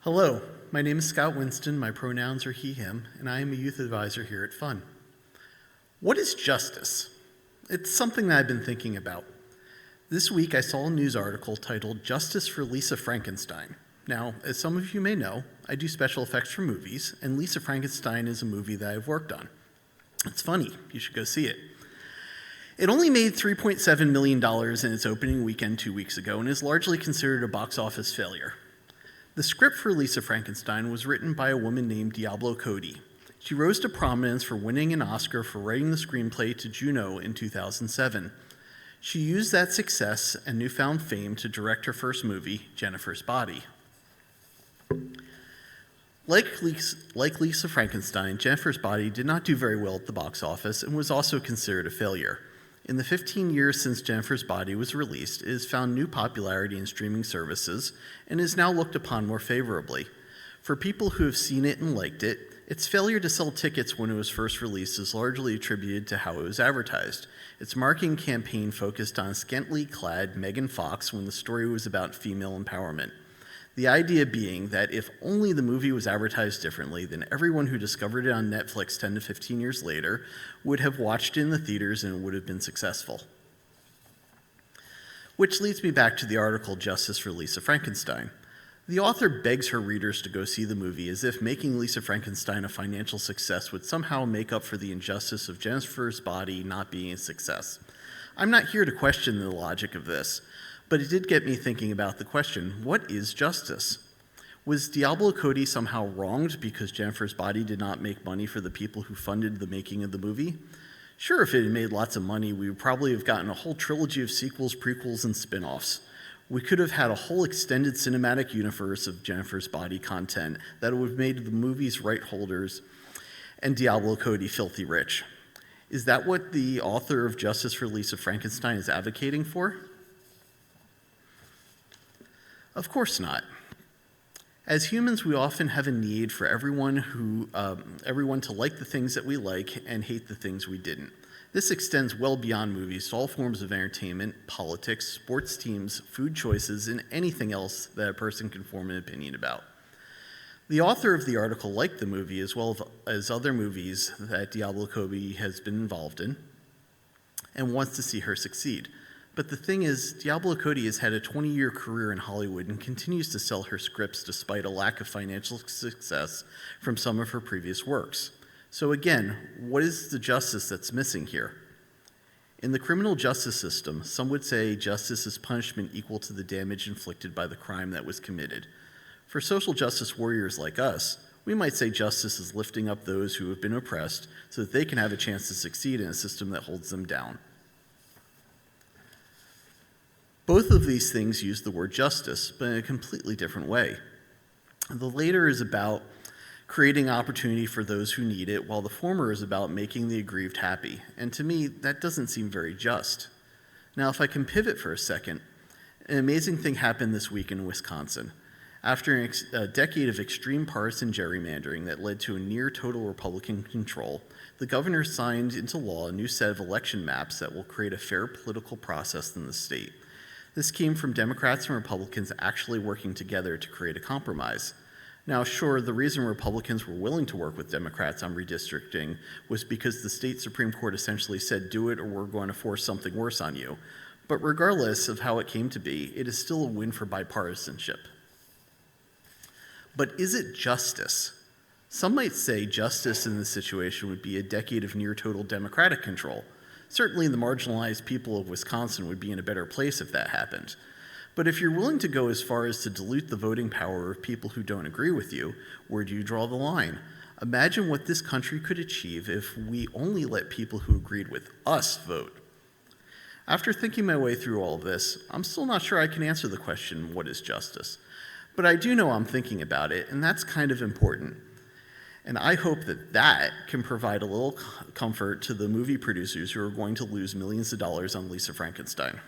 Hello, my name is Scott Winston, my pronouns are he, him, and I am a youth advisor here at FUN. What is justice? It's something that I've been thinking about. This week I saw a news article titled Justice for Lisa Frankenstein. Now, as some of you may know, I do special effects for movies, and Lisa Frankenstein is a movie that I've worked on. It's funny, you should go see it. It only made $3.7 million in its opening weekend 2 weeks ago and is largely considered a box office failure. The script for Lisa Frankenstein was written by a woman named Diablo Cody. She rose to prominence for winning an Oscar for writing the screenplay to Juno in 2007. She used that success and newfound fame to direct her first movie, Jennifer's Body. Like Lisa Frankenstein, Jennifer's Body did not do very well at the box office and was also considered a failure. In the 15 years since Jennifer's Body was released, it has found new popularity in streaming services and is now looked upon more favorably. For people who have seen it and liked it, its failure to sell tickets when it was first released is largely attributed to how it was advertised. Its marketing campaign focused on scantily clad Megan Fox when the story was about female empowerment. The idea being that if only the movie was advertised differently, then everyone who discovered it on Netflix 10 to 15 years later would have watched it in the theaters and it would have been successful. Which leads me back to the article Justice for Lisa Frankenstein. The author begs her readers to go see the movie as if making Lisa Frankenstein a financial success would somehow make up for the injustice of Jennifer's Body not being a success. I'm not here to question the logic of this, but it did get me thinking about the question, what is justice? Was Diablo Cody somehow wronged because Jennifer's Body did not make money for the people who funded the making of the movie? Sure, if it had made lots of money, we would probably have gotten a whole trilogy of sequels, prequels, and spin-offs. We could have had a whole extended cinematic universe of Jennifer's Body content that would have made the movie's right holders and Diablo Cody filthy rich. Is that what the author of Justice for Lisa Frankenstein is advocating for? Of course not. As humans, we often have a need for everyone to like the things that we like and hate the things we didn't. This extends well beyond movies to all forms of entertainment, politics, sports teams, food choices, and anything else that a person can form an opinion about. The author of the article liked the movie as well as other movies that Diablo Cody has been involved in and wants to see her succeed. But the thing is, Diablo Cody has had a 20-year career in Hollywood and continues to sell her scripts despite a lack of financial success from some of her previous works. So again, what is the justice that's missing here? In the criminal justice system, some would say justice is punishment equal to the damage inflicted by the crime that was committed. For social justice warriors like us, we might say justice is lifting up those who have been oppressed so that they can have a chance to succeed in a system that holds them down. Both of these things use the word justice, but in a completely different way. The latter is about creating opportunity for those who need it, while the former is about making the aggrieved happy. And to me, that doesn't seem very just. Now, if I can pivot for a second, an amazing thing happened this week in Wisconsin. After a decade of extreme partisan gerrymandering that led to a near total Republican control, the governor signed into law a new set of election maps that will create a fair political process in the state. This came from Democrats and Republicans actually working together to create a compromise. Now, sure, the reason Republicans were willing to work with Democrats on redistricting was because the state Supreme Court essentially said, do it or we're going to force something worse on you. But regardless of how it came to be, it is still a win for bipartisanship. But is it justice? Some might say justice in this situation would be a decade of near total Democratic control. Certainly the marginalized people of Wisconsin would be in a better place if that happened. But if you're willing to go as far as to dilute the voting power of people who don't agree with you, where do you draw the line? Imagine what this country could achieve if we only let people who agreed with us vote. After thinking my way through all of this, I'm still not sure I can answer the question, what is justice? But I do know I'm thinking about it, and that's kind of important. And I hope that that can provide a little comfort to the movie producers who are going to lose millions of dollars on Lisa Frankenstein.